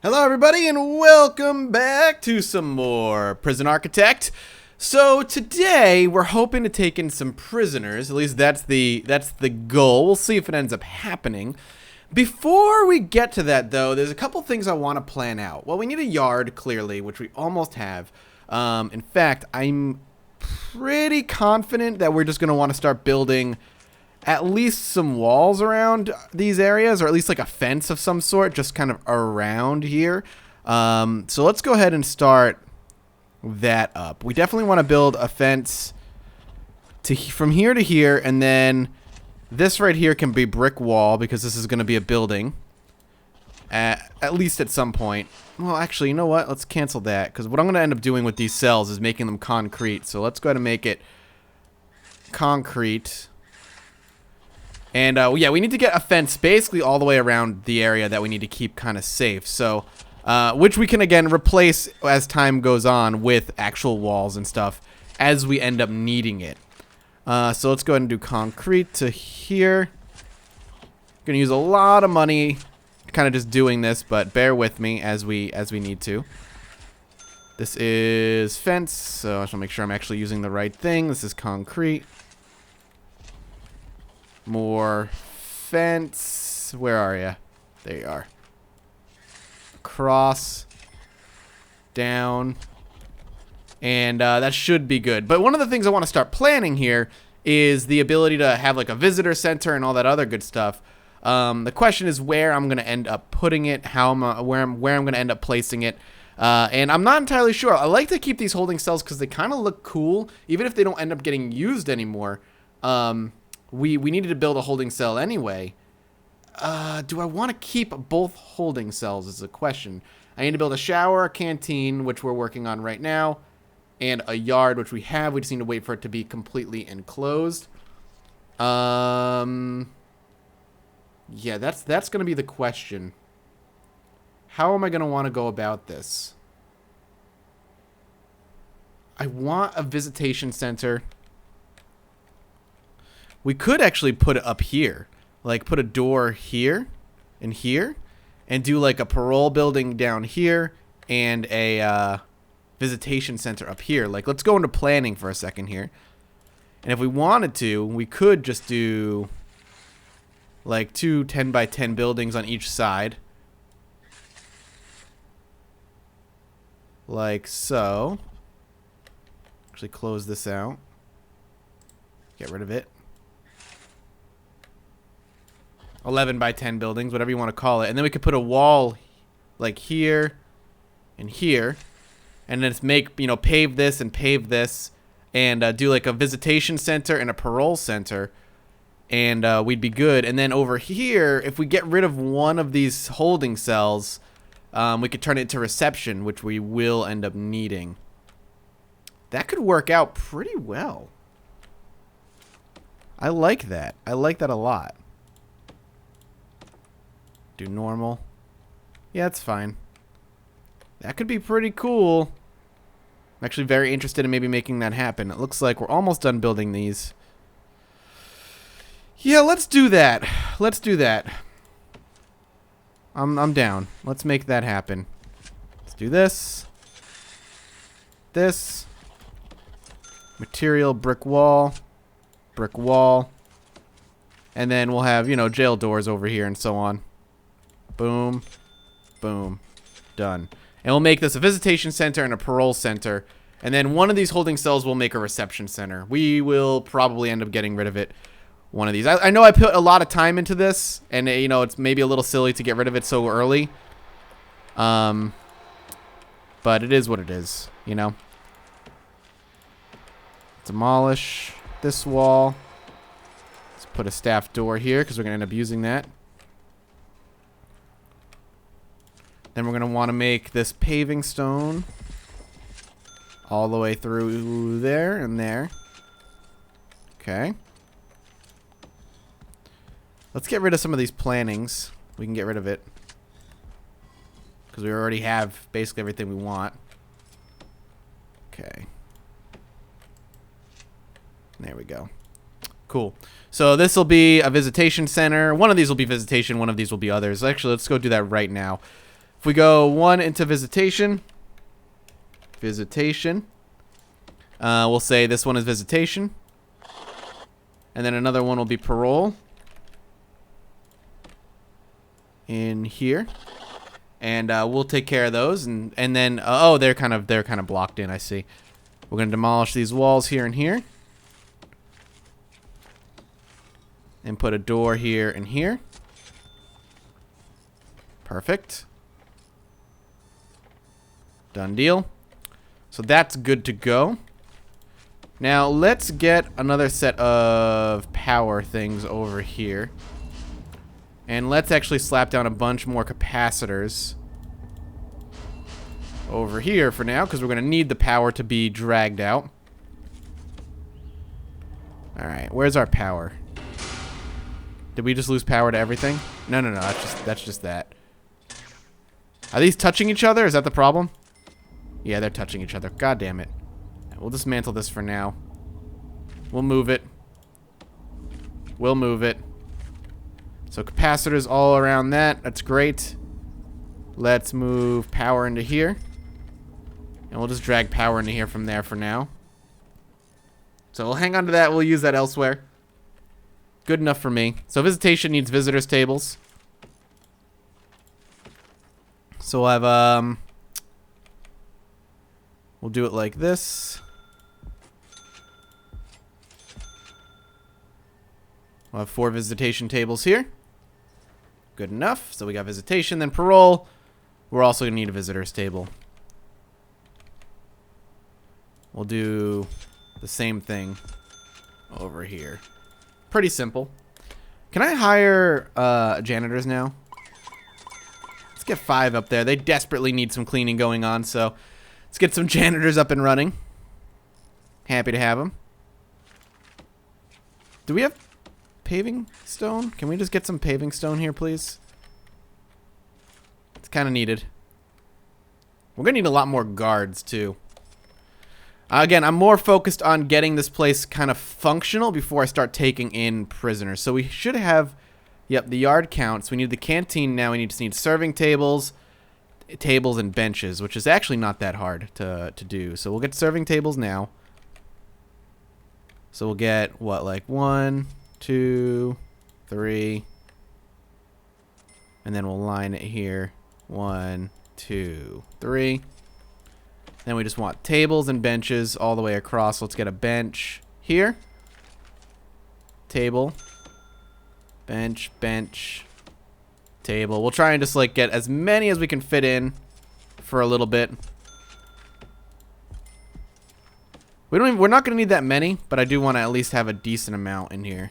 Hello everybody and welcome back to some more Prison Architect. So today we're hoping to take in some prisoners, at least that's the goal. We'll see if it ends up happening. Before we get to that though, there's a couple things I want to plan out. Well, we need a yard clearly, which we almost have. In fact, I'm pretty confident that we're just going to want to start building at least some walls around these areas, or at least like a fence of some sort, just kind of around here. So let's go ahead and start that up. We definitely want to build a fence from here to here, and then this right here can be brick wall because this is going to be a building at least at some point. Well, actually, you know what? Let's cancel that because what I'm going to end up doing with these cells is making them concrete. So let's go ahead and make it concrete. And yeah, we need to get a fence basically all the way around the area that we need to keep kind of safe. So, which we can again replace as time goes on with actual walls and stuff as we end up needing it. So let's go ahead and do concrete to here. Gonna use a lot of money, kind of just doing this, but bear with me as we need to. This is fence, so I just want to make sure I'm actually using the right thing. This is concrete. More fence. Where are you? There you are. Cross. Down. And that should be good. But one of the things I want to start planning here is the ability to have like a visitor center and all that other good stuff. The question is where I'm going to end up putting it, where I'm going to end up placing it. And I'm not entirely sure. I like to keep these holding cells because they kind of look cool, even if they don't end up getting used anymore. We needed to build a holding cell anyway. Do I want to keep both holding cells is the question. I need to build a shower, a canteen, which we're working on right now, and a yard, which we have. We just need to wait for it to be completely enclosed. Yeah, that's going to be the question. How am I going to want to go about this? I want a visitation center. We could actually put it up here, like put a door here and here, and do like a parole building down here and a visitation center up here. Like, let's go into planning for a second here. And if we wanted to, we could just do like 2 10-by-10 buildings on each side. Like so. Actually close this out. Get rid of it. 11-by-10 buildings, whatever you want to call it. And then we could put a wall like here and here. And then just pave this and pave this. And do like a visitation center and a parole center. And we'd be good. And then over here, if we get rid of one of these holding cells, we could turn it into reception, which we will end up needing. That could work out pretty well. I like that. I like that a lot. Do normal. Yeah, it's fine. That could be pretty cool. I'm actually very interested in maybe making that happen. It looks like we're almost done building these. Yeah, let's do that. Let's do that. I'm down. Let's make that happen. Let's do this. This. Material, brick wall. Brick wall. And then we'll have, jail doors over here and so on. Boom. Boom. Done. And we'll make this a visitation center and a parole center. And then one of these holding cells will make a reception center. We will probably end up getting rid of it. One of these. I know I put a lot of time into this. And, it's maybe a little silly to get rid of it so early. But it is what it is, Demolish this wall. Let's put a staff door here because we're going to end up using that. Then we're going to want to make this paving stone all the way through there and there. Okay. Let's get rid of some of these plantings. We can get rid of it because we already have basically everything we want. Okay. There we go. Cool. So this will be a visitation center. One of these will be visitation. One of these will be others. Actually, let's go do that right now. If we go 1 into visitation, we'll say this one is visitation. And then another one will be parole. In here. And we'll take care of those. And then, oh, they're kind of blocked in, I see. We're going to demolish these walls here and here. And put a door here and here. Perfect. Done deal. So that's good to go. Now let's get another set of power things over here. And let's actually slap down a bunch more capacitors over here for now, because we're going to need the power to be dragged out. Alright, where's our power? Did we just lose power to everything? No, that's just that. Are these touching each other? Is that the problem? Yeah, they're touching each other. God damn it. We'll dismantle this for now. We'll move it. We'll move it. So capacitors all around that. That's great. Let's move power into here. And we'll just drag power into here from there for now. So we'll hang on to that. We'll use that elsewhere. Good enough for me. So visitation needs visitors tables. So we'll have, we'll do it like this. We'll have 4 visitation tables here. Good enough. So we got visitation, then parole. We're also going to need a visitors table. We'll do the same thing over here. Pretty simple. Can I hire janitors now? Let's get 5 up there. They desperately need some cleaning going on, so let's get some janitors up and running. Happy to have them. Do we have paving stone? Can we just get some paving stone here, please? It's kind of needed. We're going to need a lot more guards, too. Again, I'm more focused on getting this place kind of functional before I start taking in prisoners. So we should have, yep, the yard counts. We need the canteen now. We just need serving tables, and benches, which is actually not that hard to do. So we'll get serving tables now. So we'll get, what, like 1, 2, 3. And then we'll line it here. 1, 2, 3. Then we just want tables and benches all the way across. Let's get a bench here. Table. Bench, bench. Table. We'll try and just like get as many as we can fit in for a little bit. We're not going to need that many, but I do want to at least have a decent amount in here.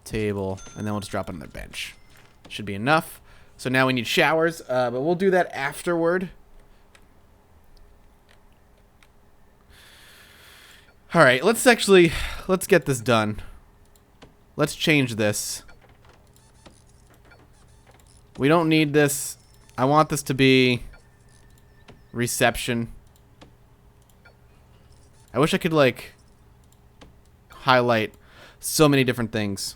Table, and then we'll just drop another bench. Should be enough. So now we need showers, but we'll do that afterward. All right, let's get this done. Let's change this. We don't need this. I want this to be reception. I wish I could like highlight so many different things.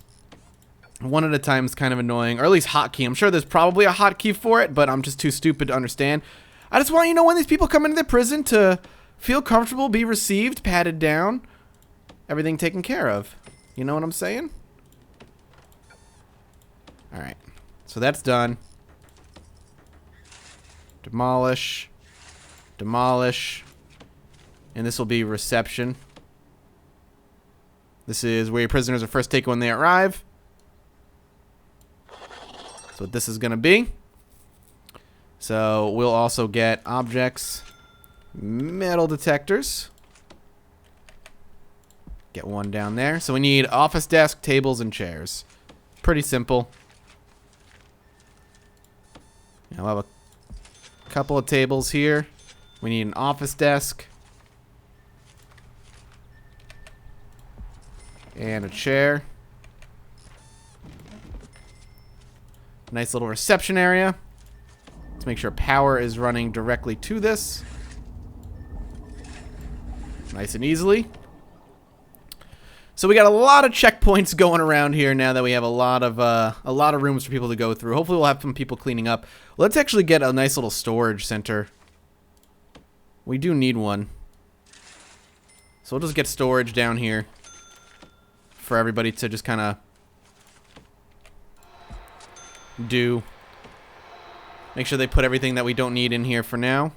One at a time is kind of annoying, or at least hotkey. I'm sure there's probably a hotkey for it, but I'm just too stupid to understand. I just want you to know when these people come into the prison to feel comfortable, be received, patted down, everything taken care of. You know what I'm saying? All right, so that's done. Demolish, demolish, and this will be reception. This is where your prisoners are first taken when they arrive. That's what this is going to be. So we'll also get objects, metal detectors. Get one down there. So we need office desk, tables, and chairs. Pretty simple. We'll have a couple of tables here. We need an office desk. And a chair. Nice little reception area. Let's make sure power is running directly to this. Nice and easily. So we got a lot of checkpoints going around here now that we have a lot of rooms for people to go through. Hopefully we'll have some people cleaning up. Let's actually get a nice little storage center. We do need one. So we'll just get storage down here for everybody to just kind of do. Make sure they put everything that we don't need in here for now.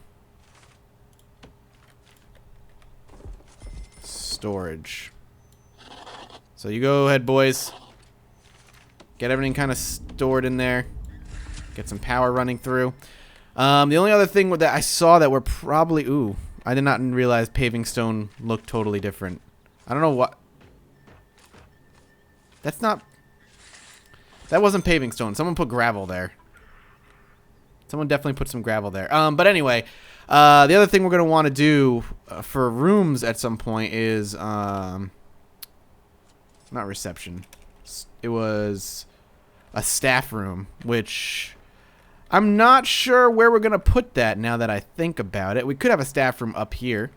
Storage. So you go ahead, boys. Get everything kind of stored in there. Get some power running through. The only other thing that I saw that we're probably... Ooh, I did not realize paving stone looked totally different. I don't know what... That's not... That wasn't paving stone. Someone put gravel there. Someone definitely put some gravel there. But anyway, the other thing we're going to want to do for rooms at some point is... not reception. It was a staff room, which... I'm not sure where we're going to put that now that I think about it. We could have a staff room up here.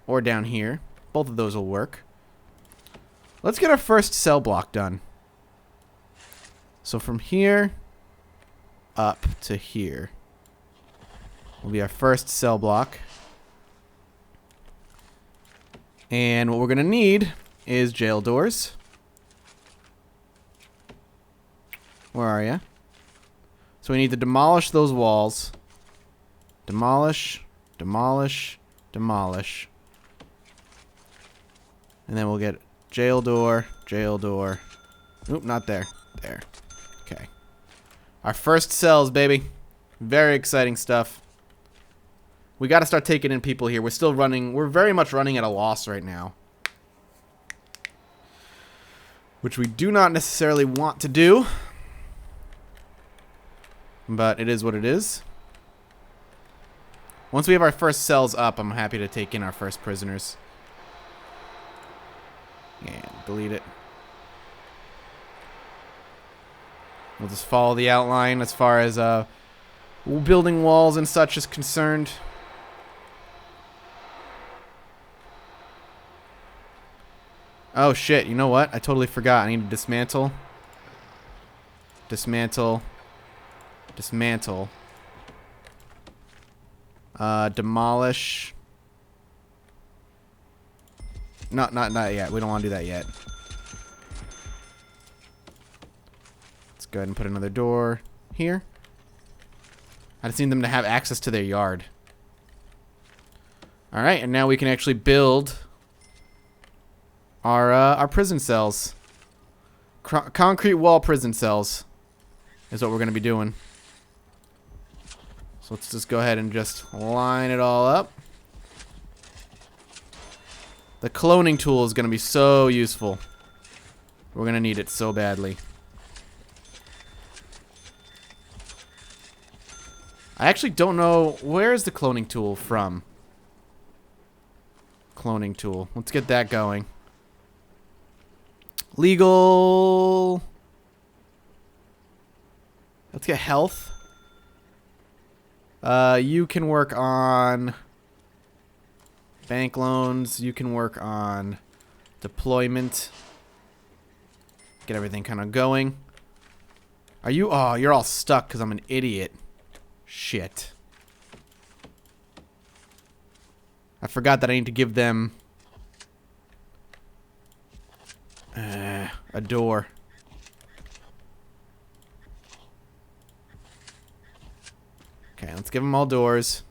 Or down here. Both of those will work. Let's get our first cell block done. So from here up to here will be our first cell block. And what we're going to need is jail doors. Where are you? So we need to demolish those walls. Demolish, demolish, demolish. And then we'll get jail door, jail door. Oop, not there. There. Okay. Our first cells, baby. Very exciting stuff. We got to start taking in people here. We're still running. We're very much running at a loss right now. Which we do not necessarily want to do. But it is what it is. Once we have our first cells up, I'm happy to take in our first prisoners. And delete it. We'll just follow the outline as far as building walls and such is concerned. Oh shit, you know what? I totally forgot. I need to dismantle. Dismantle. Dismantle. Demolish. Not yet. We don't want to do that yet. Let's go ahead and put another door here. I just need them to have access to their yard. Alright, and now we can actually build our prison cells. Concrete wall prison cells is what we're going to be doing. So let's just go ahead and just line it all up. The cloning tool is going to be so useful. We're going to need it so badly. I actually don't know, where is the cloning tool from? Cloning tool. Let's get that going. Legal. Let's get health. You can work on bank loans. You can work on deployment. Get everything kind of going. Are you? Oh, you're all stuck because I'm an idiot. Shit. I forgot that I need to give them a door. Okay, let's give them all doors.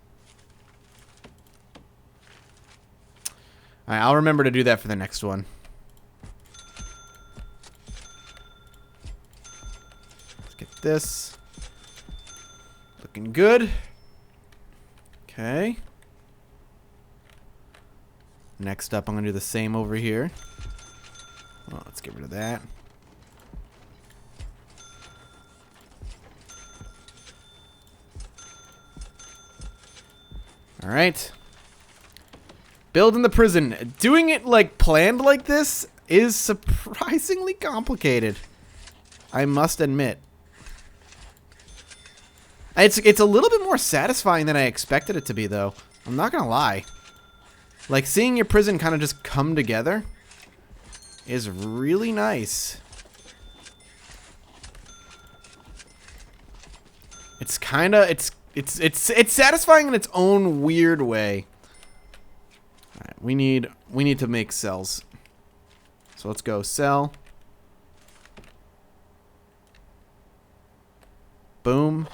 Alright, I'll remember to do that for the next one. Let's get this. Looking good. Okay. Next up, I'm going to do the same over here. Well, let's get rid of that. Alright. Building the prison. Doing it like planned like this is surprisingly complicated. I must admit. It's a little bit more satisfying than I expected it to be, though. I'm not gonna lie. Like, seeing your prison kind of just come together is really nice. It's kind of it's satisfying in its own weird way. All right, we need to make cells. So let's go cell. Boom.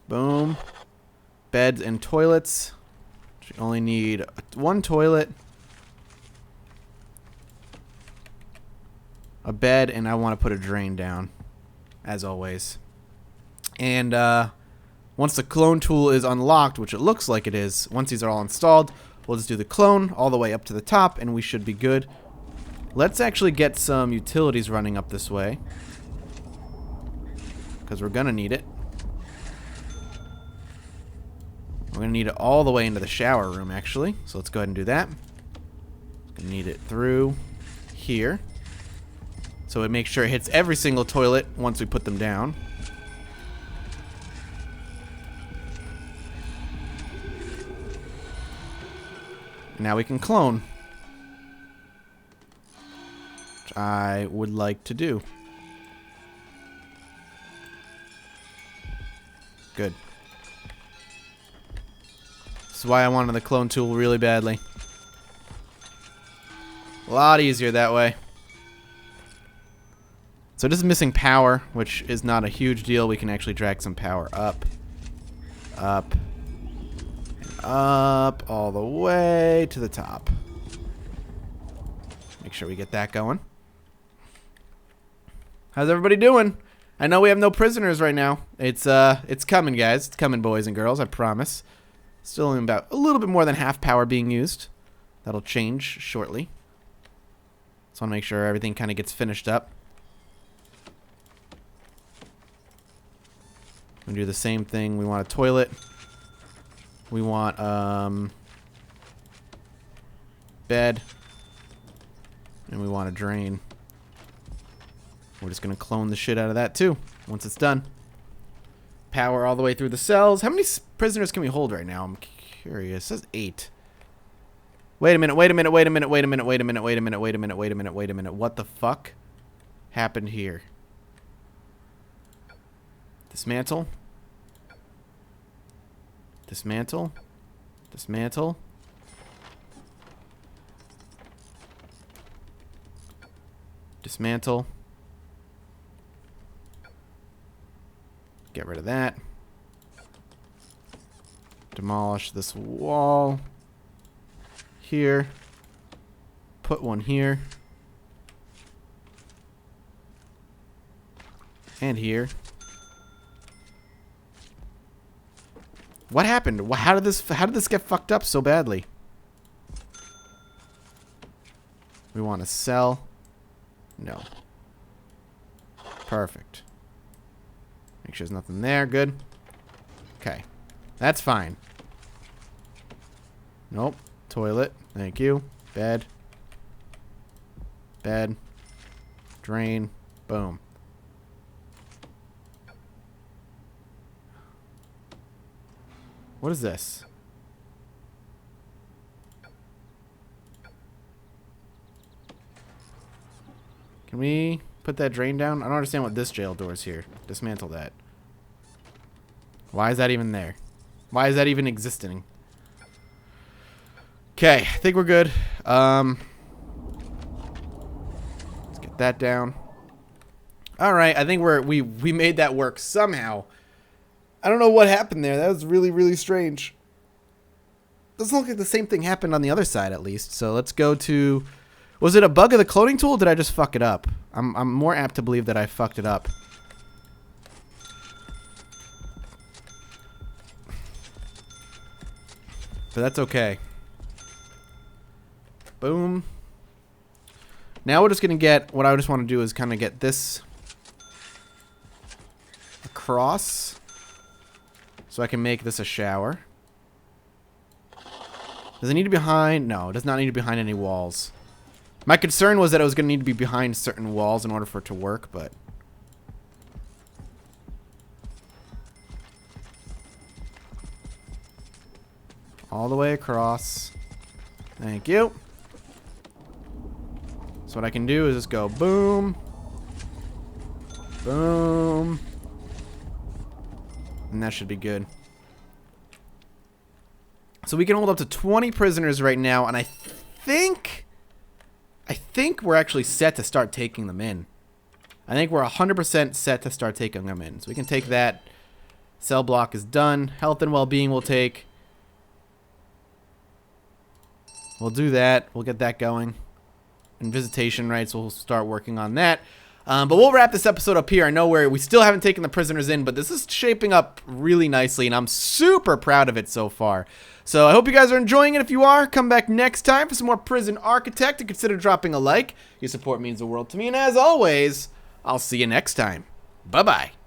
Boom. Beds and toilets. We only need one toilet, a bed, and I want to put a drain down, as always. And once the clone tool is unlocked, which it looks like it is, once these are all installed, we'll just do the clone all the way up to the top, and we should be good. Let's actually get some utilities running up this way, because we're going to need it. We're going to need it all the way into the shower room, actually. So let's go ahead and do that. Going to need it through here. So it makes sure it hits every single toilet once we put them down. Now we can clone, which I would like to do. Good. This is why I wanted the clone tool really badly. A lot easier that way. So this is missing power, which is not a huge deal. We can actually drag some power up. Up. And up. All the way to the top. Make sure we get that going. How's everybody doing? I know we have no prisoners right now. It's coming, guys. It's coming, boys and girls. I promise. Still only about a little bit more than half power being used. That'll change shortly. Just want to make sure everything kind of gets finished up. We do the same thing. We want a toilet. We want bed. And we want a drain. We're just going to clone the shit out of that too once it's done. Power all the way through the cells. How many prisoners can we hold right now? I'm curious. It says 8. Wait a minute, wait a minute, wait a minute, wait a minute, wait a minute, wait a minute, wait a minute, wait a minute, wait a minute. What the fuck happened here? Dismantle. Dismantle. Dismantle. Dismantle. Get rid of that. Demolish this wall. Here. Put one here. And here. What happened? How did this get fucked up so badly? We want to sell. No. Perfect. Make sure there's nothing there. Good. Okay. That's fine. Nope. Toilet. Thank you. Bed. Bed. Drain. Boom. What is this? Can we put that drain down? I don't understand what this jail door is here. Dismantle that. Why is that even there? Why is that even existing? Okay, I think we're good. Let's get that down. All right, I think we made that work somehow. I don't know what happened there. That was really, really strange. Doesn't look like the same thing happened on the other side, at least. So let's go to... Was it a bug of the cloning tool, or did I just fuck it up? I'm more apt to believe that I fucked it up. But that's okay. Boom. Now we're just going to get... What I just want to do is kind of get this across. So I can make this a shower. Does it need to be behind? No, it does not need to be behind any walls. My concern was that it was going to need to be behind certain walls in order for it to work, but... All the way across. Thank you. So what I can do is just go boom. Boom. And that should be good. So we can hold up to 20 prisoners right now, and I think we're actually set to start taking them in. I think we're 100% set to start taking them in. So we can take that. Cell block is done. Health and well-being we'll take. We'll do that. We'll get that going. And visitation rights, we'll start working on that. But we'll wrap this episode up here. I know we still haven't taken the prisoners in, but this is shaping up really nicely, and I'm super proud of it so far. So I hope you guys are enjoying it. If you are, come back next time for some more Prison Architect, and consider dropping a like. Your support means the world to me, and as always, I'll see you next time. Bye-bye.